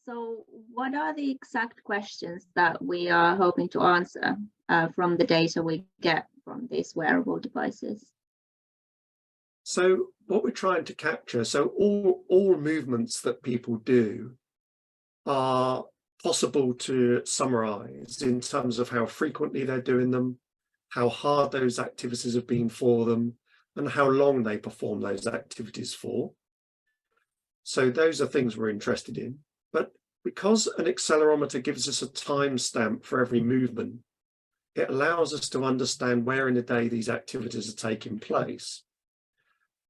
So what are the exact questions that we are hoping to answer from the data we get from these wearable devices? So what we're trying to capture, so all movements that people do are possible to summarize in terms of how frequently they're doing them, how hard those activities have been for them, and how long they perform those activities for. So those are things we're interested in. But because an accelerometer gives us a timestamp for every movement, it allows us to understand where in the day these activities are taking place,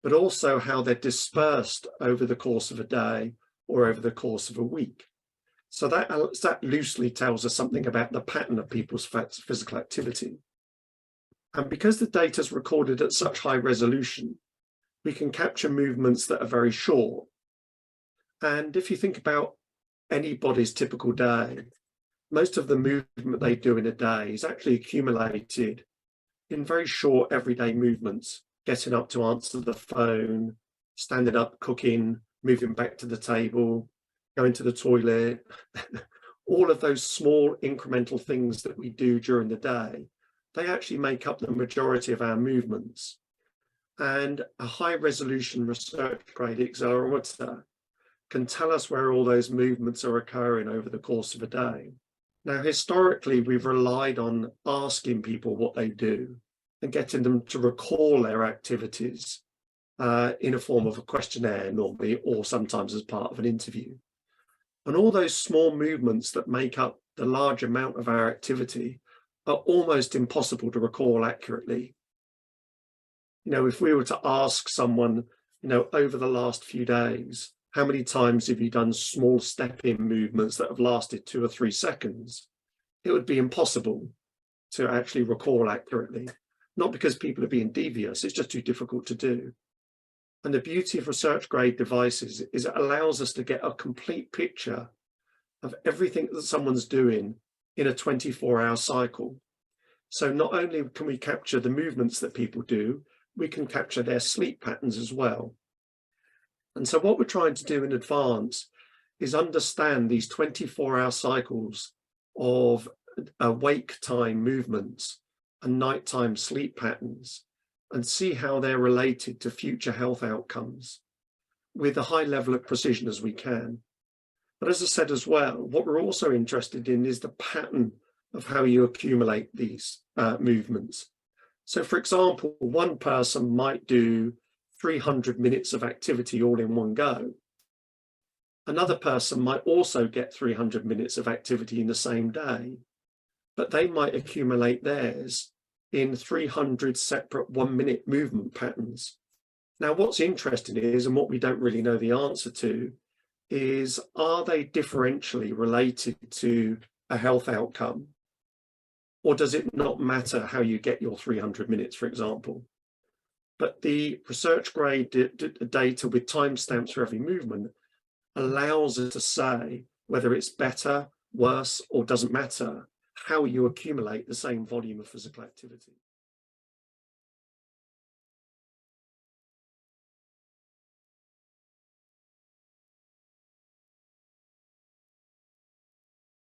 but also how they're dispersed over the course of a day or over the course of a week. So that loosely tells us something about the pattern of people's physical activity. And because the data is recorded at such high resolution, we can capture movements that are very short. And if you think about anybody's typical day, most of the movement they do in a day is actually accumulated in very short everyday movements, getting up to answer the phone, standing up, cooking, moving back to the table, going to the toilet. All of those small incremental things that we do during the day, they actually make up the majority of our movements. And a high resolution research grade accelerometer can tell us where all those movements are occurring over the course of a day. Now, historically, we've relied on asking people what they do and getting them to recall their activities in a form of a questionnaire normally, or sometimes as part of an interview. And all those small movements that make up the large amount of our activity are almost impossible to recall accurately. You know, if we were to ask someone, you know, over the last few days, how many times have you done small step-in movements that have lasted 2 or 3 seconds? It would be impossible to actually recall accurately. Not because people are being devious, it's just too difficult to do. And the beauty of research grade devices is it allows us to get a complete picture of everything that someone's doing in a 24-hour cycle. So not only can we capture the movements that people do, we can capture their sleep patterns as well. And so what we're trying to do in advance is understand these 24-hour cycles of awake time movements and nighttime sleep patterns, and see how they're related to future health outcomes with a high level of precision as we can. But as I said as well, what we're also interested in is the pattern of how you accumulate these movements. So for example, one person might do 300 minutes of activity all in one go. Another person might also get 300 minutes of activity in the same day, but they might accumulate theirs in 300 separate 1-minute movement patterns. Now, what's interesting is, and what we don't really know the answer to, is are they differentially related to a health outcome? Or does it not matter how you get your 300 minutes, for example? But the research grade data with timestamps for every movement allows us to say whether it's better, worse, or doesn't matter how you accumulate the same volume of physical activity.